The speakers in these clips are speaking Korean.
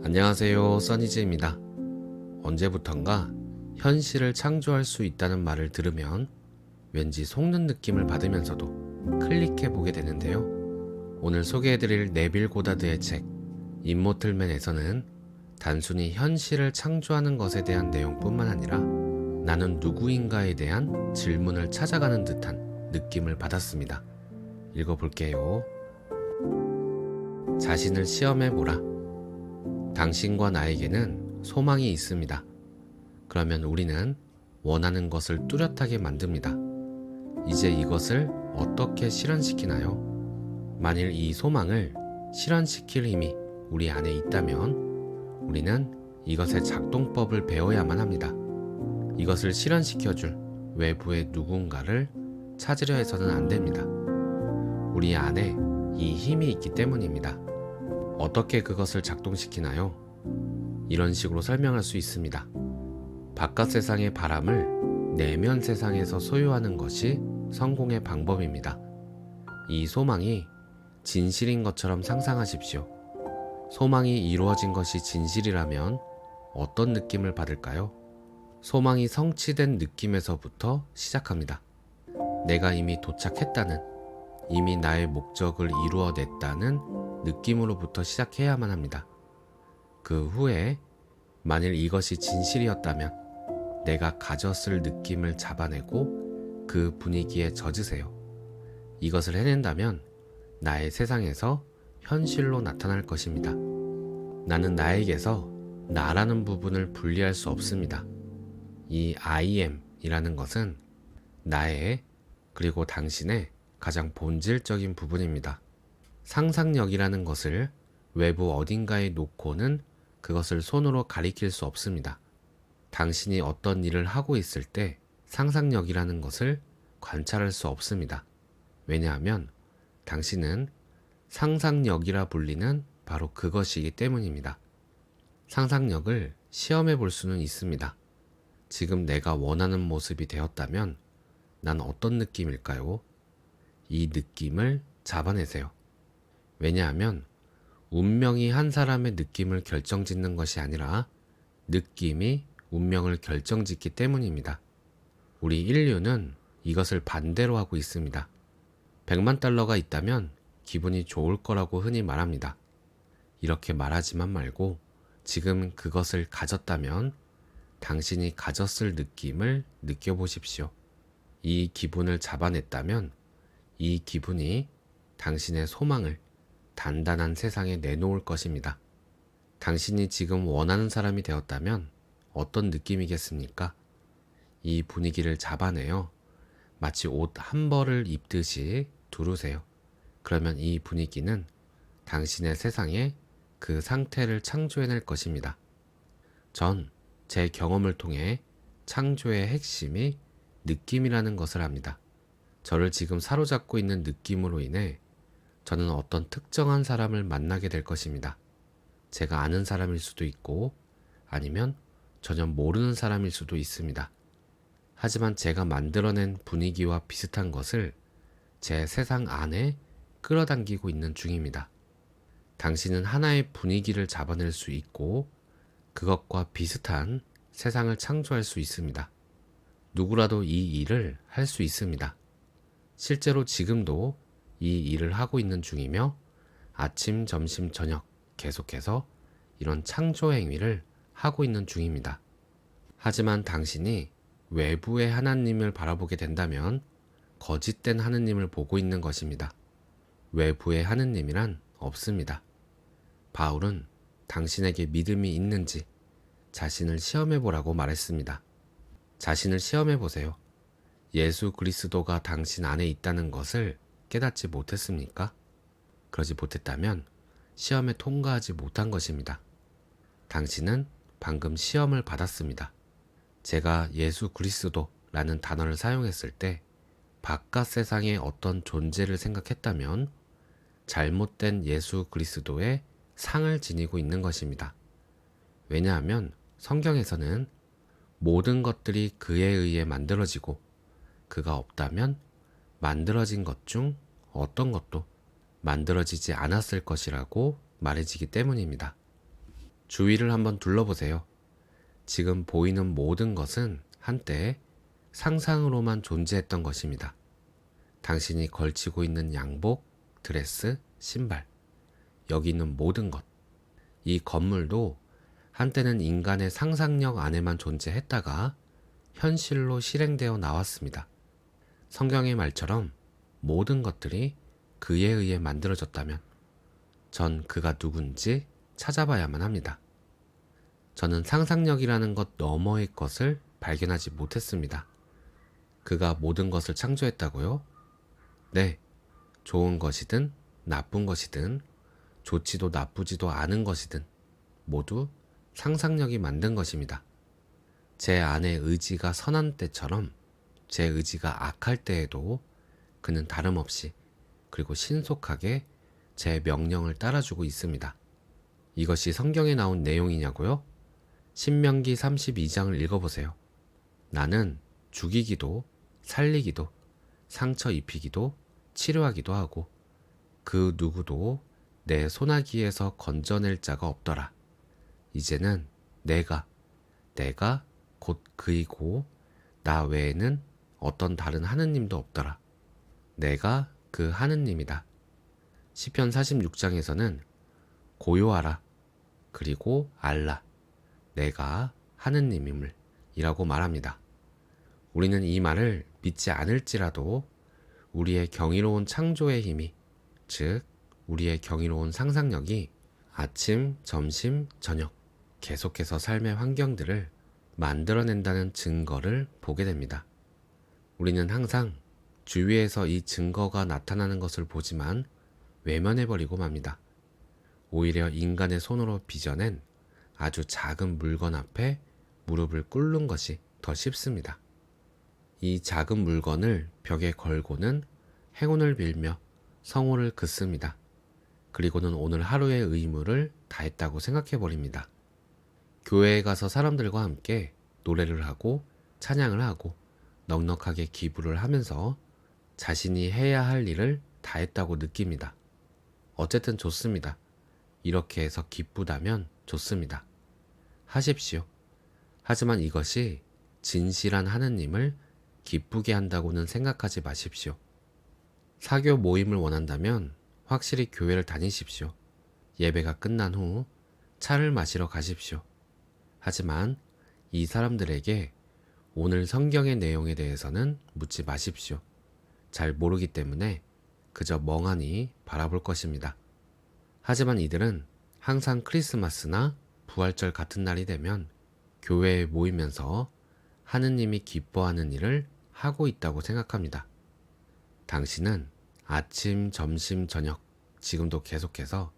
안녕하세요, 써니즈입니다. 언제부턴가 현실을 창조할 수 있다는 말을 들으면 왠지 속는 느낌을 받으면서도 클릭해보게 되는데요. 오늘 소개해드릴 네빌 고다드의 책 임모틀맨에서는 단순히 현실을 창조하는 것에 대한 내용뿐만 아니라 나는 누구인가에 대한 질문을 찾아가는 듯한 느낌을 받았습니다. 읽어볼게요. 자신을 시험해보라. 당신과 나에게는 소망이 있습니다. 그러면 우리는 원하는 것을 뚜렷하게 만듭니다. 이제 이것을 어떻게 실현시키나요? 만일 이 소망을 실현시킬 힘이 우리 안에 있다면 우리는 이것의 작동법을 배워야만 합니다. 이것을 실현시켜줄 외부의 누군가를 찾으려 해서는 안 됩니다. 우리 안에 이 힘이 있기 때문입니다. 어떻게 그것을 작동시키나요? 이런 식으로 설명할 수 있습니다. 바깥 세상의 바람을 내면 세상에서 소유하는 것이 성공의 방법입니다. 이 소망이 진실인 것처럼 상상하십시오. 소망이 이루어진 것이 진실이라면 어떤 느낌을 받을까요? 소망이 성취된 느낌에서부터 시작합니다. 내가 이미 도착했다는, 이미 나의 목적을 이루어냈다는 느낌으로부터 시작해야만 합니다. 그 후에 만일 이것이 진실이었다면 내가 가졌을 느낌을 잡아내고 그 분위기에 젖으세요. 이것을 해낸다면 나의 세상에서 현실로 나타날 것입니다. 나는 나에게서 나라는 부분을 분리할 수 없습니다. 이 I am 이라는 것은 나의 그리고 당신의 가장 본질적인 부분입니다. 상상력이라는 것을 외부 어딘가에 놓고는 그것을 손으로 가리킬 수 없습니다. 당신이 어떤 일을 하고 있을 때 상상력이라는 것을 관찰할 수 없습니다. 왜냐하면 당신은 상상력이라 불리는 바로 그것이기 때문입니다. 상상력을 시험해 볼 수는 있습니다. 지금 내가 원하는 모습이 되었다면 난 어떤 느낌일까요? 이 느낌을 잡아내세요. 왜냐하면 운명이 한 사람의 느낌을 결정짓는 것이 아니라 느낌이 운명을 결정짓기 때문입니다. 우리 인류는 이것을 반대로 하고 있습니다. 100만 달러가 있다면 기분이 좋을 거라고 흔히 말합니다. 이렇게 말하지만 말고 지금 그것을 가졌다면 당신이 가졌을 느낌을 느껴보십시오. 이 기분을 잡아냈다면 이 기분이 당신의 소망을 단단한 세상에 내놓을 것입니다. 당신이 지금 원하는 사람이 되었다면 어떤 느낌이겠습니까? 이 분위기를 잡아내어 마치 옷 한 벌을 입듯이 두르세요. 그러면 이 분위기는 당신의 세상에 그 상태를 창조해낼 것입니다. 전 제 경험을 통해 창조의 핵심이 느낌이라는 것을 압니다. 저를 지금 사로잡고 있는 느낌으로 인해 저는 어떤 특정한 사람을 만나게 될 것입니다. 제가 아는 사람일 수도 있고 아니면 전혀 모르는 사람일 수도 있습니다. 하지만 제가 만들어낸 분위기와 비슷한 것을 제 세상 안에 끌어당기고 있는 중입니다. 당신은 하나의 분위기를 잡아낼 수 있고 그것과 비슷한 세상을 창조할 수 있습니다. 누구라도 이 일을 할 수 있습니다. 실제로 지금도 이 일을 하고 있는 중이며 아침, 점심, 저녁 계속해서 이런 창조 행위를 하고 있는 중입니다. 하지만 당신이 외부의 하나님을 바라보게 된다면 거짓된 하느님을 보고 있는 것입니다. 외부의 하느님이란 없습니다. 바울은 당신에게 믿음이 있는지 자신을 시험해 보라고 말했습니다. 자신을 시험해 보세요. 예수 그리스도가 당신 안에 있다는 것을 깨닫지 못했습니까? 그러지 못했다면 시험에 통과하지 못한 것입니다. 당신은 방금 시험을 받았습니다. 제가 예수 그리스도라는 단어를 사용했을 때 바깥 세상의 어떤 존재를 생각했다면 잘못된 예수 그리스도의 상을 지니고 있는 것입니다. 왜냐하면 성경에서는 모든 것들이 그에 의해 만들어지고 그가 없다면 만들어진 것 중 어떤 것도 만들어지지 않았을 것이라고 말해지기 때문입니다. 주위를 한번 둘러보세요. 지금 보이는 모든 것은 한때 상상으로만 존재했던 것입니다. 당신이 걸치고 있는 양복, 드레스, 신발, 여기 있는 모든 것, 이 건물도 한때는 인간의 상상력 안에만 존재했다가 현실로 실행되어 나왔습니다. 성경의 말처럼 모든 것들이 그에 의해 만들어졌다면 전 그가 누군지 찾아봐야만 합니다. 저는 상상력이라는 것 너머의 것을 발견하지 못했습니다. 그가 모든 것을 창조했다고요? 네, 좋은 것이든 나쁜 것이든 좋지도 나쁘지도 않은 것이든 모두 상상력이 만든 것입니다. 제 안의 의지가 선한 때처럼 제 의지가 악할 때에도 그는 다름없이 그리고 신속하게 제 명령을 따라주고 있습니다. 이것이 성경에 나온 내용이냐고요? 신명기 32장을 읽어보세요. 나는 죽이기도 살리기도 상처 입히기도 치료하기도 하고 그 누구도 내 손아귀에서 건져낼 자가 없더라. 이제는 내가 곧 그이고 나 외에는 어떤 다른 하느님도 없더라. 내가 그 하느님이다. 시편 46장에서는 고요하라 그리고 알라 내가 하느님임을 이라고 말합니다. 우리는 이 말을 믿지 않을지라도 우리의 경이로운 창조의 힘이, 즉 우리의 경이로운 상상력이 아침, 점심, 저녁 계속해서 삶의 환경들을 만들어낸다는 증거를 보게 됩니다. 우리는 항상 주위에서 이 증거가 나타나는 것을 보지만 외면해버리고 맙니다. 오히려 인간의 손으로 빚어낸 아주 작은 물건 앞에 무릎을 꿇는 것이 더 쉽습니다. 이 작은 물건을 벽에 걸고는 행운을 빌며 성호를 긋습니다. 그리고는 오늘 하루의 의무를 다했다고 생각해버립니다. 교회에 가서 사람들과 함께 노래를 하고 찬양을 하고 넉넉하게 기부를 하면서 자신이 해야 할 일을 다했다고 느낍니다. 어쨌든 좋습니다. 이렇게 해서 기쁘다면 좋습니다. 하십시오. 하지만 이것이 진실한 하느님을 기쁘게 한다고는 생각하지 마십시오. 사교 모임을 원한다면 확실히 교회를 다니십시오. 예배가 끝난 후 차를 마시러 가십시오. 하지만 이 사람들에게 오늘 성경의 내용에 대해서는 묻지 마십시오. 잘 모르기 때문에 그저 멍하니 바라볼 것입니다. 하지만 이들은 항상 크리스마스나 부활절 같은 날이 되면 교회에 모이면서 하느님이 기뻐하는 일을 하고 있다고 생각합니다. 당신은 아침, 점심, 저녁 지금도 계속해서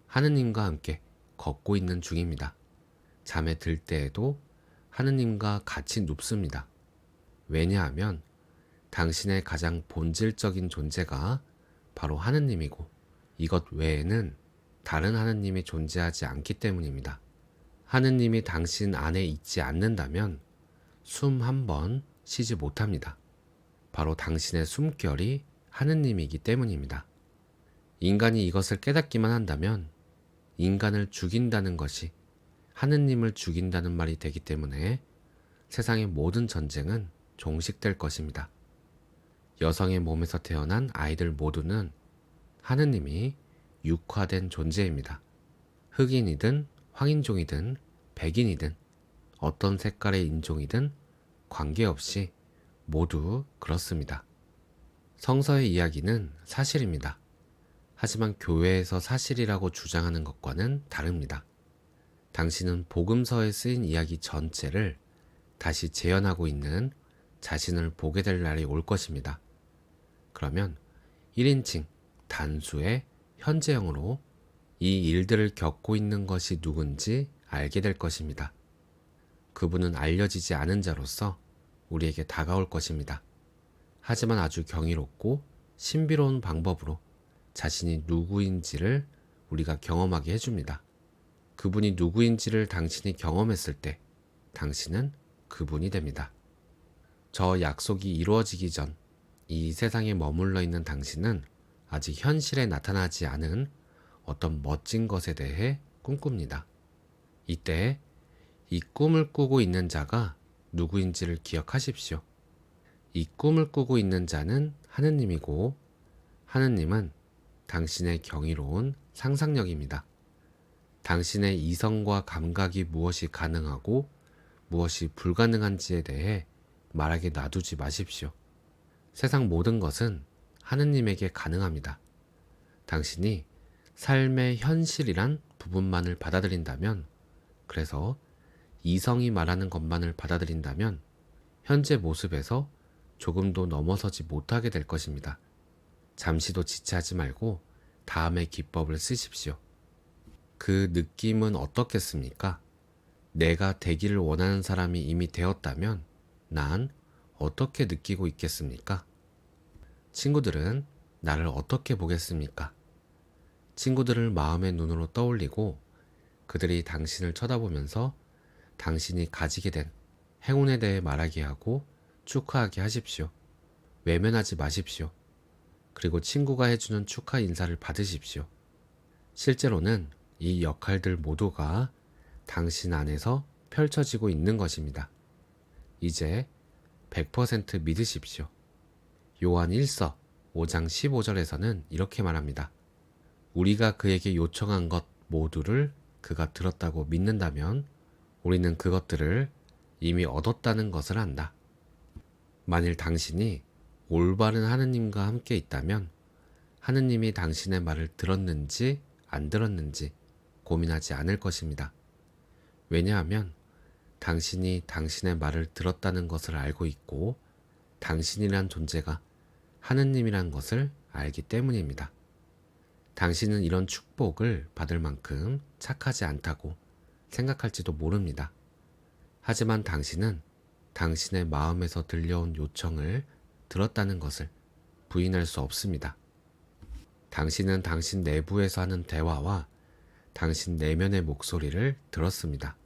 하느님과 함께 걷고 있는 중입니다. 잠에 들 때에도 하느님과 같이 눕습니다. 왜냐하면 당신의 가장 본질적인 존재가 바로 하느님이고 이것 외에는 다른 하느님이 존재하지 않기 때문입니다. 하느님이 당신 안에 있지 않는다면 숨 한 번 쉬지 못합니다. 바로 당신의 숨결이 하느님이기 때문입니다. 인간이 이것을 깨닫기만 한다면 인간을 죽인다는 것이 하느님을 죽인다는 말이 되기 때문에 세상의 모든 전쟁은 종식될 것입니다. 여성의 몸에서 태어난 아이들 모두는 하느님이 육화된 존재입니다. 흑인이든 황인종이든 백인이든 어떤 색깔의 인종이든 관계없이 모두 그렇습니다. 성서의 이야기는 사실입니다. 하지만 교회에서 사실이라고 주장하는 것과는 다릅니다. 당신은 복음서에 쓰인 이야기 전체를 다시 재현하고 있는 자신을 보게 될 날이 올 것입니다. 그러면 1인칭 단수의 현재형으로 이 일들을 겪고 있는 것이 누군지 알게 될 것입니다. 그분은 알려지지 않은 자로서 우리에게 다가올 것입니다. 하지만 아주 경이롭고 신비로운 방법으로 자신이 누구인지를 우리가 경험하게 해줍니다. 그분이 누구인지를 당신이 경험했을 때 당신은 그분이 됩니다. 저 약속이 이루어지기 전 이 세상에 머물러 있는 당신은 아직 현실에 나타나지 않은 어떤 멋진 것에 대해 꿈꿉니다. 이때 이 꿈을 꾸고 있는 자가 누구인지를 기억하십시오. 이 꿈을 꾸고 있는 자는 하느님이고 하느님은 당신의 경이로운 상상력입니다. 당신의 이성과 감각이 무엇이 가능하고 무엇이 불가능한지에 대해 말하게 놔두지 마십시오. 세상 모든 것은 하느님에게 가능합니다. 당신이 삶의 현실이란 부분만을 받아들인다면, 그래서 이성이 말하는 것만을 받아들인다면 현재 모습에서 조금도 넘어서지 못하게 될 것입니다. 잠시도 지체하지 말고 다음의 기법을 쓰십시오. 그 느낌은 어떻겠습니까? 내가 되기를 원하는 사람이 이미 되었다면 난 어떻게 느끼고 있겠습니까? 친구들은 나를 어떻게 보겠습니까? 친구들을 마음의 눈으로 떠올리고 그들이 당신을 쳐다보면서 당신이 가지게 된 행운에 대해 말하게 하고 축하하게 하십시오. 외면하지 마십시오. 그리고 친구가 해주는 축하 인사를 받으십시오. 실제로는 이 역할들 모두가 당신 안에서 펼쳐지고 있는 것입니다. 이제 100% 믿으십시오. 요한 1서 5장 15절에서는 이렇게 말합니다. 우리가 그에게 요청한 것 모두를 그가 들었다고 믿는다면 우리는 그것들을 이미 얻었다는 것을 안다. 만일 당신이 올바른 하느님과 함께 있다면 하느님이 당신의 말을 들었는지 안 들었는지 고민하지 않을 것입니다. 왜냐하면 당신이 당신의 말을 들었다는 것을 알고 있고 당신이란 존재가 하느님이란 것을 알기 때문입니다. 당신은 이런 축복을 받을 만큼 착하지 않다고 생각할지도 모릅니다. 하지만 당신은 당신의 마음에서 들려온 요청을 들었다는 것을 부인할 수 없습니다. 당신은 당신 내부에서 하는 대화와 당신 내면의 목소리를 들었습니다.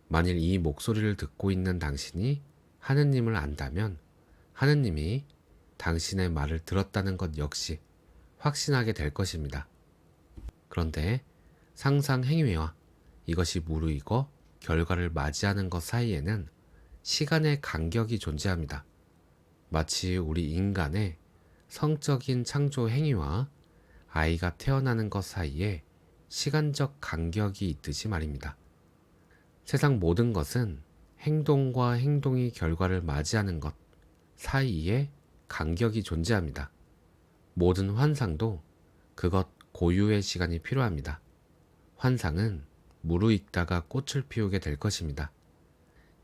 만일 이 목소리를 듣고 있는 당신이 하느님을 안다면 하느님이 당신의 말을 들었다는 것 역시 확신하게 될 것입니다. 그런데 상상 행위와 이것이 무르익어 결과를 맞이하는 것 사이에는 시간의 간격이 존재합니다. 마치 우리 인간의 성적인 창조 행위와 아이가 태어나는 것 사이에 시간적 간격이 있듯이 말입니다. 세상 모든 것은 행동과 행동이 결과를 맞이하는 것 사이에 간격이 존재합니다. 모든 환상도 그것 고유의 시간이 필요합니다. 환상은 무르익다가 꽃을 피우게 될 것입니다.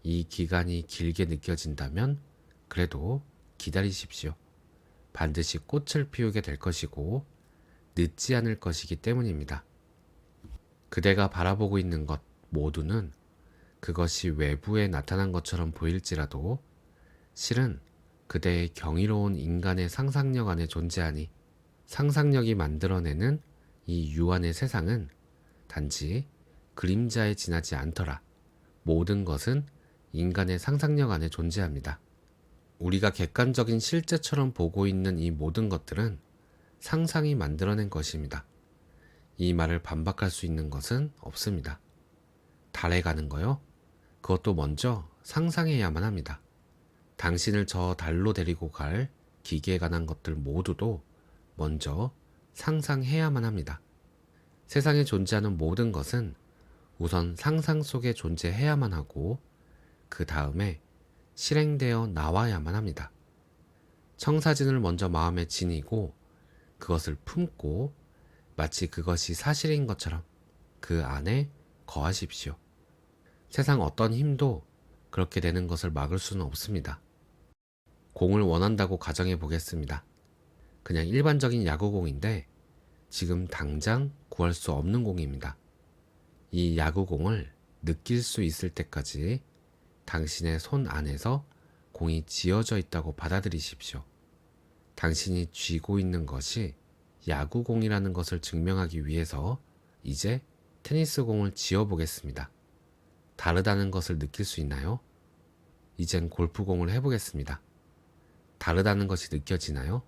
이 기간이 길게 느껴진다면 그래도 기다리십시오. 반드시 꽃을 피우게 될 것이고 늦지 않을 것이기 때문입니다. 그대가 바라보고 있는 것 모두는 그것이 외부에 나타난 것처럼 보일지라도 실은 그대의 경이로운 인간의 상상력 안에 존재하니 상상력이 만들어내는 이 유한의 세상은 단지 그림자에 지나지 않더라. 모든 것은 인간의 상상력 안에 존재합니다. 우리가 객관적인 실제처럼 보고 있는 이 모든 것들은 상상이 만들어낸 것입니다. 이 말을 반박할 수 있는 것은 없습니다. 달에 가는 거요? 그것도 먼저 상상해야만 합니다. 당신을 저 달로 데리고 갈 기계에 관한 것들 모두도 먼저 상상해야만 합니다. 세상에 존재하는 모든 것은 우선 상상 속에 존재해야만 하고 그 다음에 실행되어 나와야만 합니다. 청사진을 먼저 마음에 지니고 그것을 품고 마치 그것이 사실인 것처럼 그 안에 거하십시오. 세상 어떤 힘도 그렇게 되는 것을 막을 수는 없습니다. 공을 원한다고 가정해 보겠습니다. 그냥 일반적인 야구공인데 지금 당장 구할 수 없는 공입니다. 이 야구공을 느낄 수 있을 때까지 당신의 손 안에서 공이 쥐어져 있다고 받아들이십시오. 당신이 쥐고 있는 것이 야구공이라는 것을 증명하기 위해서 이제 테니스공을 쥐어보겠습니다. 다르다는 것을 느낄 수 있나요? 이젠 골프공을 해보겠습니다. 다르다는 것이 느껴지나요?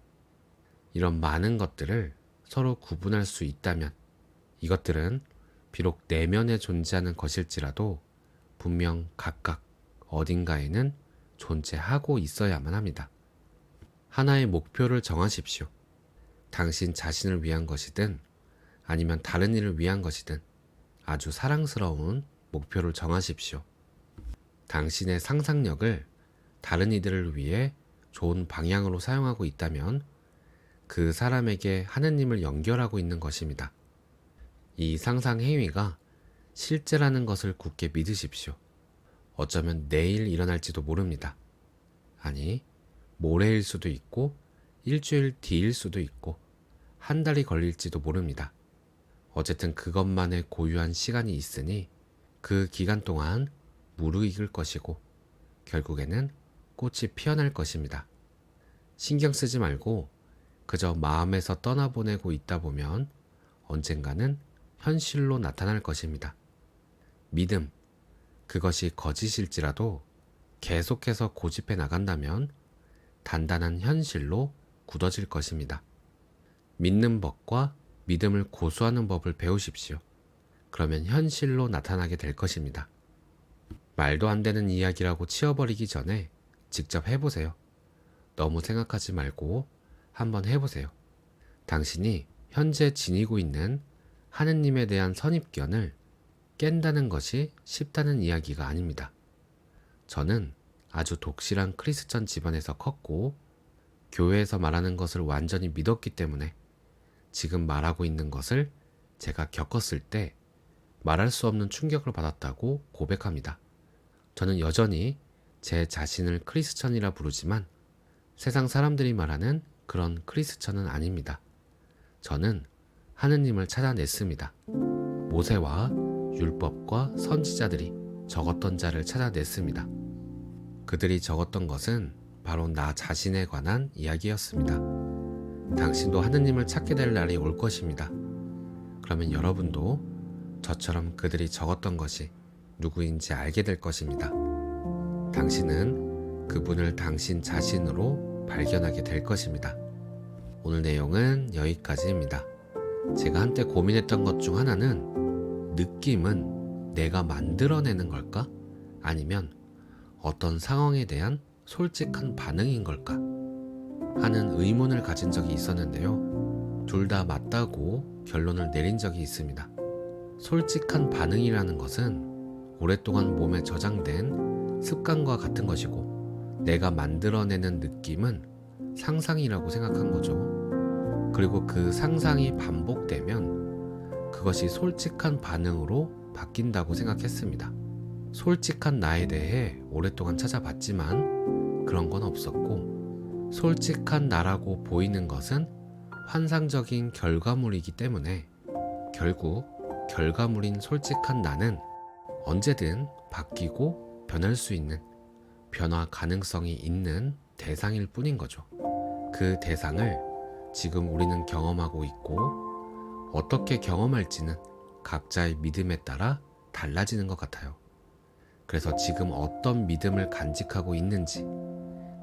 이런 많은 것들을 서로 구분할 수 있다면 이것들은 비록 내면에 존재하는 것일지라도 분명 각각 어딘가에는 존재하고 있어야만 합니다. 하나의 목표를 정하십시오. 당신 자신을 위한 것이든 아니면 다른 일을 위한 것이든 아주 사랑스러운 목표를 정하십시오. 당신의 상상력을 다른 이들을 위해 좋은 방향으로 사용하고 있다면 그 사람에게 하느님을 연결하고 있는 것입니다. 이 상상 행위가 실제라는 것을 굳게 믿으십시오. 어쩌면 내일 일어날지도 모릅니다. 아니, 모레일 수도 있고 일주일 뒤일 수도 있고 한 달이 걸릴지도 모릅니다. 어쨌든 그것만의 고유한 시간이 있으니 그 기간 동안 무르익을 것이고 결국에는 꽃이 피어날 것입니다. 신경 쓰지 말고 그저 마음에서 떠나보내고 있다 보면 언젠가는 현실로 나타날 것입니다. 믿음, 그것이 거짓일지라도 계속해서 고집해 나간다면 단단한 현실로 굳어질 것입니다. 믿는 법과 믿음을 고수하는 법을 배우십시오. 그러면 현실로 나타나게 될 것입니다. 말도 안 되는 이야기라고 치워버리기 전에 직접 해보세요. 너무 생각하지 말고 한번 해보세요. 당신이 현재 지니고 있는 하느님에 대한 선입견을 깬다는 것이 쉽다는 이야기가 아닙니다. 저는 아주 독실한 크리스천 집안에서 컸고 교회에서 말하는 것을 완전히 믿었기 때문에 지금 말하고 있는 것을 제가 겪었을 때 말할 수 없는 충격을 받았다고 고백합니다. 저는 여전히 제 자신을 크리스천이라 부르지만 세상 사람들이 말하는 그런 크리스천은 아닙니다. 저는 하느님을 찾아냈습니다. 모세와 율법과 선지자들이 적었던 자를 찾아냈습니다. 그들이 적었던 것은 바로 나 자신에 관한 이야기였습니다. 당신도 하느님을 찾게 될 날이 올 것입니다. 그러면 여러분도 저처럼 그들이 적었던 것이 누구인지 알게 될 것입니다. 당신은 그분을 당신 자신으로 발견하게 될 것입니다. 오늘 내용은 여기까지입니다. 제가 한때 고민했던 것 중 하나는 느낌은 내가 만들어내는 걸까? 아니면 어떤 상황에 대한 솔직한 반응인 걸까? 하는 의문을 가진 적이 있었는데요. 둘 다 맞다고 결론을 내린 적이 있습니다. 솔직한 반응이라는 것은 오랫동안 몸에 저장된 습관과 같은 것이고 내가 만들어내는 느낌은 상상이라고 생각한 거죠. 그리고 그 상상이 반복되면 그것이 솔직한 반응으로 바뀐다고 생각했습니다. 솔직한 나에 대해 오랫동안 찾아봤지만 그런 건 없었고 솔직한 나라고 보이는 것은 환상적인 결과물이기 때문에 결국 결과물인 솔직한 나는 언제든 바뀌고 변할 수 있는 변화 가능성이 있는 대상일 뿐인 거죠. 그 대상을 지금 우리는 경험하고 있고 어떻게 경험할지는 각자의 믿음에 따라 달라지는 것 같아요. 그래서 지금 어떤 믿음을 간직하고 있는지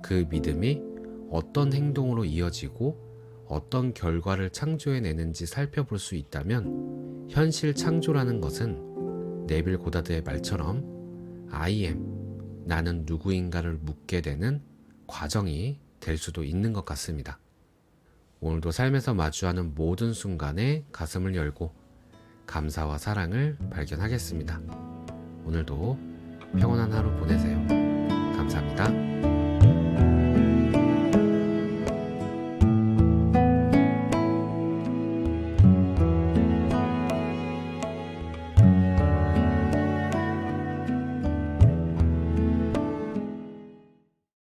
그 믿음이 어떤 행동으로 이어지고 어떤 결과를 창조해내는지 살펴볼 수 있다면 현실 창조라는 것은 네빌 고다드의 말처럼 I am, 나는 누구인가를 묻게 되는 과정이 될 수도 있는 것 같습니다. 오늘도 삶에서 마주하는 모든 순간에 가슴을 열고 감사와 사랑을 발견하겠습니다. 오늘도 평온한 하루 보내세요.